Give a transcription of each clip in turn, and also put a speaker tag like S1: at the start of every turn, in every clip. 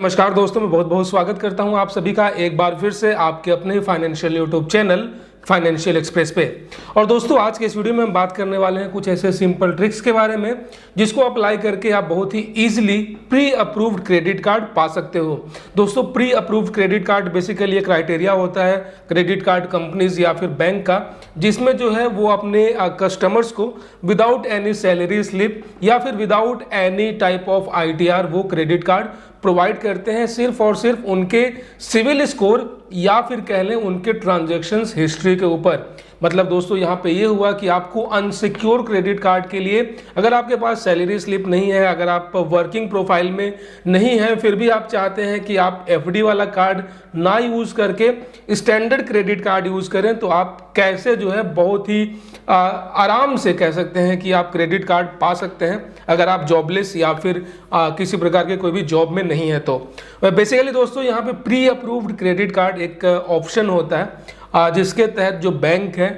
S1: नमस्कार दोस्तों, मैं बहुत बहुत स्वागत करता हूं आप सभी का एक बार फिर से आपके अपने financial YouTube channel financial express पे। और दोस्तों आज के इस वीडियो में हम बात करने वाले हैं कुछ ऐसे सिंपल ट्रिक्स के बारे में जिसको अप्लाई करके आप बहुत ही easily pre approved credit card पा सकते हो। दोस्तों pre approved credit card basically एक क्राइटेरिया होता है क्रेडिट कार्ड कंपनीज या फिर बैंक का, जिसमें जो है वो अपने कस्टमर्स को विदाउट एनी सैलरी स्लिप या फिर without any type of ITR वो क्रेडिट कार्ड प्रोवाइड करते हैं, सिर्फ और सिर्फ उनके सिविल स्कोर या फिर कह लें उनके ट्रांजैक्शंस हिस्ट्री के ऊपर। मतलब दोस्तों यहाँ पे ये हुआ कि आपको अनसिक्योर क्रेडिट कार्ड के लिए अगर आपके पास सैलरी स्लिप नहीं है, अगर आप वर्किंग प्रोफाइल में नहीं है, फिर भी आप चाहते हैं कि आप FD वाला कार्ड ना यूज करके स्टैंडर्ड क्रेडिट कार्ड यूज करें, तो आप कैसे जो है बहुत ही आराम से कह सकते हैं कि आप क्रेडिट कार्ड पा सकते हैं अगर आप जॉबलेस या फिर किसी प्रकार के कोई भी जॉब में नहीं है। तो बेसिकली दोस्तों यहाँ पे प्री अप्रूव्ड क्रेडिट कार्ड एक ऑप्शन होता है जिसके तहत जो बैंक है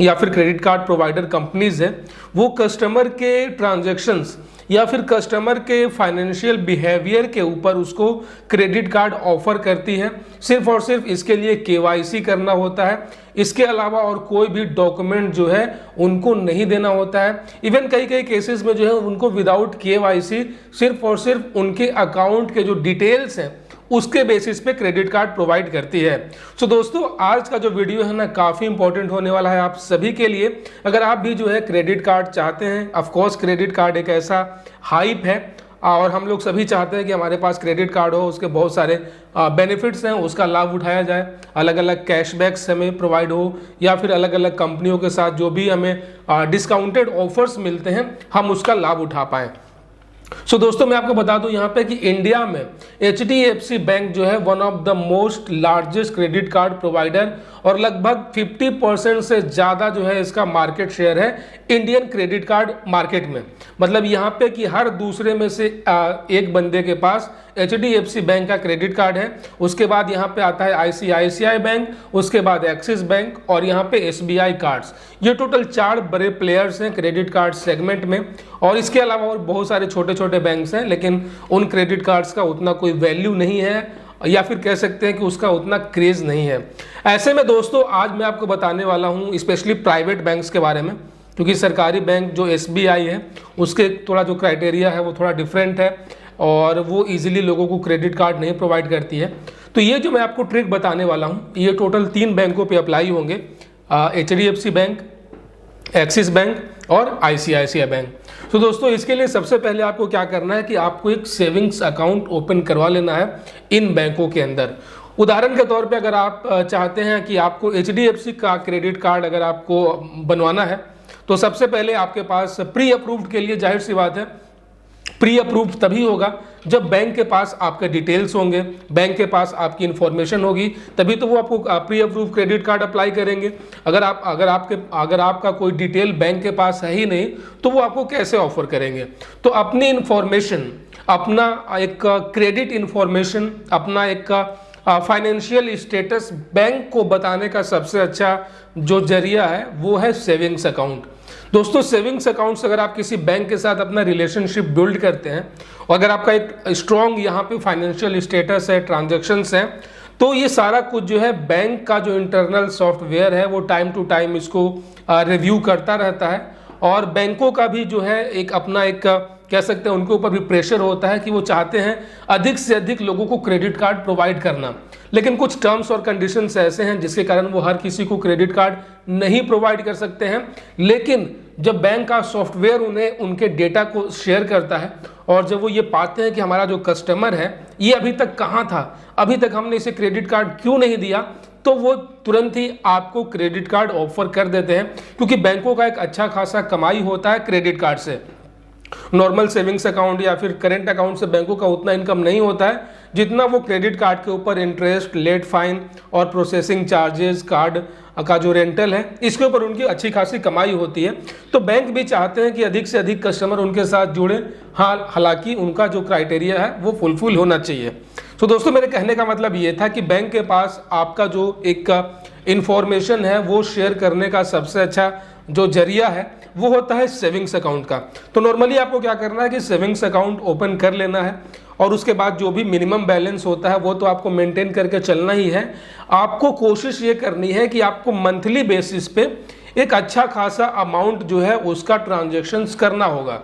S1: या फिर क्रेडिट कार्ड प्रोवाइडर कंपनीज है वो कस्टमर के ट्रांजैक्शंस या फिर कस्टमर के फाइनेंशियल बिहेवियर के ऊपर उसको क्रेडिट कार्ड ऑफर करती है। सिर्फ और सिर्फ इसके लिए KYC करना होता है, इसके अलावा और कोई भी डॉक्यूमेंट जो है उनको नहीं देना होता है। इवन कई केसेस में जो है उनको विदाउट KYC सिर्फ और सिर्फ उनके अकाउंट के जो डिटेल्स हैं उसके बेसिस पे क्रेडिट कार्ड प्रोवाइड करती है। सो दोस्तों आज का जो वीडियो है ना काफ़ी इंपॉर्टेंट होने वाला है आप सभी के लिए। अगर आप भी जो है क्रेडिट कार्ड चाहते हैं, ऑफ कोर्स क्रेडिट कार्ड एक ऐसा हाइप है और हम लोग सभी चाहते हैं कि हमारे पास क्रेडिट कार्ड हो, उसके बहुत सारे बेनिफिट्स हैं, उसका लाभ उठाया जाए, अलग अलग कैशबैक्स हमें प्रोवाइड हो या फिर अलग अलग कंपनियों के साथ जो भी हमें डिस्काउंटेड ऑफर्स मिलते हैं हम उसका लाभ उठा पाएँ। सो दोस्तों मैं आपको बता दूं यहाँ पे कि इंडिया में HDFC बैंक जो है one of the most largest credit card provider और लगभग 50% से ज़्यादा जो है इसका मार्केट शेयर है इंडियन क्रेडिट कार्ड मार्केट में। मतलब यहाँ पे कि हर दूसरे में से एक बंदे के पास HDFC बैंक का क्रेडिट कार्ड है। उसके बाद यहाँ पे आता है ICICI बैंक, उसके बाद एक्सिस बैंक और यहाँ पे SBI कार्ड्स। ये टोटल 4 बड़े प्लेयर्स हैं क्रेडिट कार्ड सेगमेंट में। और इसके अलावा और बहुत सारे छोटे छोटे बैंक्स हैं, लेकिन उन क्रेडिट कार्ड्स का उतना कोई वैल्यू नहीं है या फिर कह सकते हैं कि उसका उतना क्रेज नहीं है। ऐसे में दोस्तों आज मैं आपको बताने वाला हूँ स्पेशली प्राइवेट बैंक्स के बारे में, क्योंकि सरकारी बैंक जो SBI है उसके थोड़ा जो क्राइटेरिया है वो थोड़ा डिफरेंट है और वो इजीली लोगों को क्रेडिट कार्ड नहीं प्रोवाइड करती है। तो ये जो मैं आपको ट्रिक बताने वाला हूँ ये टोटल 3 बैंकों पे अप्लाई होंगे, HDFC बैंक, एक्सिस बैंक और ICICI बैंक। तो दोस्तों इसके लिए सबसे पहले आपको क्या करना है कि आपको एक सेविंग्स अकाउंट ओपन करवा लेना है इन बैंकों के अंदर। उदाहरण के तौर पे अगर आप चाहते हैं कि आपको HDFC का क्रेडिट कार्ड अगर आपको बनवाना है तो सबसे पहले आपके पास प्री अप्रूव्ड के लिए जाहिर सी बात है प्री अप्रूव्ड तभी होगा जब बैंक के पास आपके डिटेल्स होंगे, बैंक के पास आपकी इन्फॉर्मेशन होगी, तभी तो वो आपको pre approved credit card apply करेंगे। अगर आपका कोई डिटेल बैंक के पास है ही नहीं तो वो आपको कैसे ऑफर करेंगे। तो अपनी इन्फॉर्मेशन, अपना एक क्रेडिट इन्फॉर्मेशन, अपना एक फाइनेंशियल स्टेटस बैंक को बताने का सबसे अच्छा जो जरिया है वो है सेविंग्स अकाउंट। दोस्तों सेविंग्स अकाउंट से अगर आप किसी बैंक के साथ अपना रिलेशनशिप बिल्ड करते हैं और अगर आपका एक स्ट्रॉन्ग यहाँ पे फाइनेंशियल स्टेटस है, ट्रांजैक्शंस हैं, तो ये सारा कुछ जो है बैंक का जो इंटरनल सॉफ्टवेयर है वो टाइम टू टाइम इसको रिव्यू करता रहता है। और बैंकों का भी जो है एक अपना एक कह सकते हैं उनके ऊपर भी प्रेशर होता है कि वो चाहते हैं अधिक से अधिक लोगों को क्रेडिट कार्ड प्रोवाइड करना, लेकिन कुछ टर्म्स और कंडीशंस ऐसे हैं जिसके कारण वो हर किसी को क्रेडिट कार्ड नहीं प्रोवाइड कर सकते हैं। लेकिन जब बैंक का सॉफ्टवेयर उन्हें उनके डेटा को शेयर करता है और जब वो ये पाते हैं कि हमारा जो कस्टमर है ये अभी तक कहाँ था, अभी तक हमने इसे क्रेडिट कार्ड क्यों नहीं दिया, तो वो तुरंत ही आपको क्रेडिट कार्ड ऑफर कर देते हैं, क्योंकि बैंकों का एक अच्छा खासा कमाई होता है क्रेडिट कार्ड से। नॉर्मल सेविंग्स अकाउंट या फिर करेंट अकाउंट से बैंकों का उतना इनकम नहीं होता है जितना वो क्रेडिट कार्ड के ऊपर इंटरेस्ट, लेट फाइन और प्रोसेसिंग चार्जेस, कार्ड का जो रेंटल है इसके ऊपर उनकी अच्छी खासी कमाई होती है। तो बैंक भी चाहते हैं कि अधिक से अधिक कस्टमर उनके साथ जुड़े, हालांकि उनका जो क्राइटेरिया है वो फुलफिल होना चाहिए। तो दोस्तों मेरे कहने का मतलब ये था कि बैंक के पास आपका जो एक इंफॉर्मेशन है वो शेयर करने का सबसे अच्छा जो जरिया है वो होता है सेविंग्स अकाउंट का। तो नॉर्मली आपको क्या करना है कि सेविंग्स अकाउंट ओपन कर लेना है और उसके बाद जो भी मिनिमम बैलेंस होता है वो तो आपको मेंटेन करके चलना ही है। आपको कोशिश ये करनी है कि आपको मंथली बेसिस पे एक अच्छा खासा अमाउंट जो है उसका ट्रांजैक्शंस करना होगा।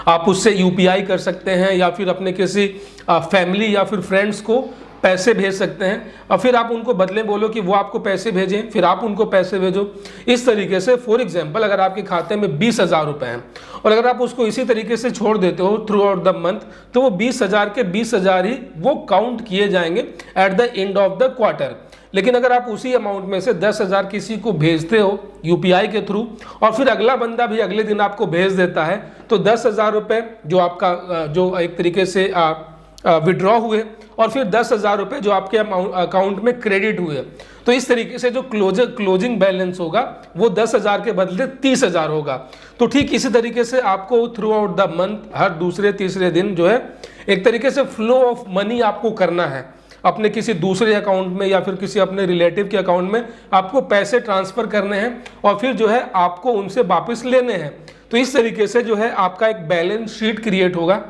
S1: आप उससे यूपीआई कर सकते हैं या फिर अपने किसी फैमिली या फिर फ्रेंड्स को पैसे भेज सकते हैं और फिर आप उनको बदले बोलो कि वो आपको पैसे भेजें, फिर आप उनको पैसे भेजो। इस तरीके से फॉर एग्जांपल अगर आपके खाते में 20,000 रुपए हैं और अगर आप उसको इसी तरीके से छोड़ देते हो थ्रू आउट द मंथ, तो वो 20,000 के 20,000 ही वो काउंट किए जाएंगे at the end of the quarter. लेकिन अगर आप उसी अमाउंट में से 10,000 किसी को भेजते हो यूपीआई के थ्रू और फिर अगला बंदा भी अगले दिन आपको भेज देता है, तो 10,000 रुपए जो आपका जो एक तरीके से विड्रॉ हुए और फिर 10,000 रुपए जो आपके अकाउंट में क्रेडिट हुए। तो इस तरीके से जो क्लोजिंग बैलेंस होगा वो 10,000 के बदले 30,000 होगा। तो ठीक इसी तरीके से आपको थ्रू आउट द मंथ हर दूसरे तीसरे दिन जो है एक तरीके से फ्लो ऑफ मनी आपको करना है। अपने किसी दूसरे अकाउंट में या फिर किसी अपने रिलेटिव के अकाउंट में आपको पैसे ट्रांसफर करने हैं और फिर जो है आपको उनसे वापस लेने हैं। तो इस तरीके से जो है आपका एक बैलेंस शीट क्रिएट होगा,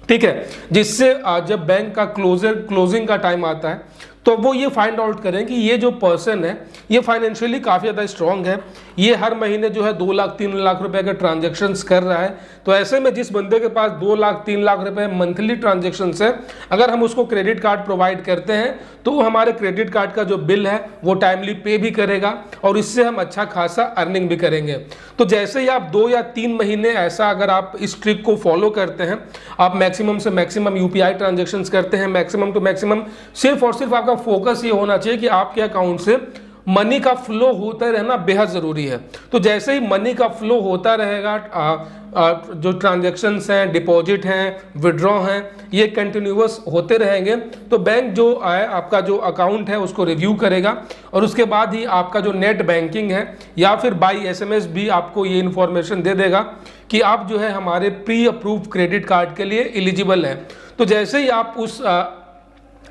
S1: ठीक है, जिससे जब बैंक का क्लोजिंग का टाइम आता है तो वो ये फाइंड आउट करें कि ये जो पर्सन है ये फाइनेंशियली काफ़ी ज़्यादा स्ट्रांग है, ये हर महीने जो है 2 लाख 3 लाख रुपए के ट्रांजैक्शंस कर रहा है। तो ऐसे में जिस बंदे के पास 2 लाख 3 लाख रुपए मंथली ट्रांजैक्शंस है, अगर हम उसको क्रेडिट कार्ड प्रोवाइड करते हैं तो वो हमारे क्रेडिट कार्ड का जो बिल है वो टाइमली पे भी करेगा और इससे हम अच्छा खासा अर्निंग भी करेंगे। तो जैसे ही आप 2 या 3 महीने ऐसा अगर आप इस ट्रिक को फॉलो करते हैं, आप मैक्सिमम से मैक्सिमम यूपीआई ट्रांजैक्शंस करते हैं, मैक्सिमम टू मैक्सिमम, सिर्फ और सिर्फ आपका फोकस ये होना चाहिए कि आपके अकाउंट से मनी का फ्लो होता रहना बेहद जरूरी है। तो जैसे ही मनी का फ्लो होता रहेगा, जो ट्रांजैक्शंस हैं, डिपॉजिट हैं, विड्रॉ हैं, ये कंटिन्यूअस होते रहेंगे, तो बैंक जो है आपका जो अकाउंट है उसको रिव्यू करेगा और उसके बाद ही आपका जो नेट बैंकिंग है या फिर बाई एसएमएस भी आपको ये इन्फॉर्मेशन दे देगा कि आप जो है हमारे प्री अप्रूव क्रेडिट कार्ड के लिए एलिजिबल हैं। तो जैसे ही आप उस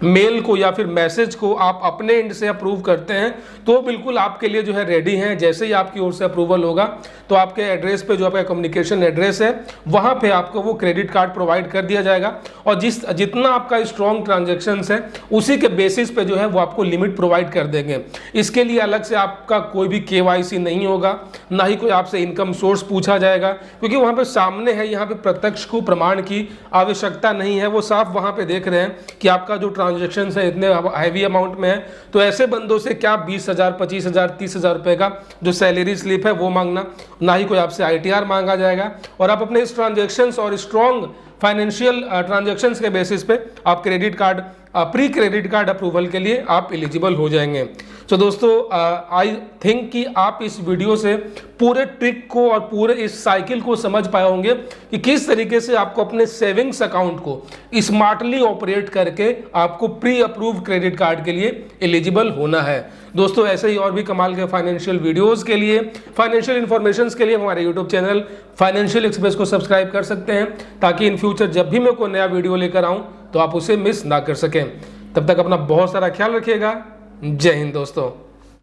S1: मेल को या फिर मैसेज को आप अपने एंड से अप्रूव करते हैं तो बिल्कुल आपके लिए जो है रेडी हैं। जैसे ही आपकी ओर से अप्रूवल होगा तो आपके एड्रेस पे जो आपका कम्युनिकेशन एड्रेस है वहां पे आपको वो क्रेडिट कार्ड प्रोवाइड कर दिया जाएगा और जितना आपका स्ट्रॉन्ग ट्रांजैक्शंस है उसी के बेसिस पे जो है वो आपको लिमिट प्रोवाइड कर देंगे। इसके लिए अलग से आपका कोई भी केवाईसी नहीं होगा, ना ही कोई आपसे इनकम सोर्स पूछा जाएगा, क्योंकि वहाँ पे सामने है, यहाँ पे प्रत्यक्ष को प्रमाण की आवश्यकता नहीं है। वो साफ वहाँ पे देख रहे हैं कि आपका जो ट्रांजैक्शंस है इतने हैवी अमाउंट में है। तो ऐसे बंदों से क्या 20,000 25,000 30,000 रुपए का जो सैलरी स्लिप है वो मांगना, ना ही कोई आपसे आईटीआर मांगा जाएगा। और आप अपने इस ट्रांजैक्शंस और स्ट्रॉन्ग फाइनेंशियल ट्रांजैक्शंस के बेसिस पे आप credit card pre credit card approval के लिए आप एलिजिबल हो जाएंगे। तो दोस्तों आई थिंक कि आप इस वीडियो से पूरे ट्रिक को और पूरे इस साइकिल को समझ पाए होंगे कि किस तरीके से आपको अपने सेविंग्स अकाउंट को स्मार्टली ऑपरेट करके आपको प्री अप्रूव क्रेडिट कार्ड के लिए एलिजिबल होना है। दोस्तों ऐसे ही और भी कमाल के फाइनेंशियल वीडियोस के लिए, फाइनेंशियल इन्फॉर्मेशंस के लिए हमारे यूट्यूब चैनल फाइनेंशियल एक्सप्रेस को सब्सक्राइब कर सकते हैं, ताकि इन फ्यूचर जब भी मैं कोई नया वीडियो लेकर आऊं तो आप उसे मिस ना कर सकें। तब तक अपना बहुत सारा ख्याल रखिएगा। जय हिंद दोस्तों।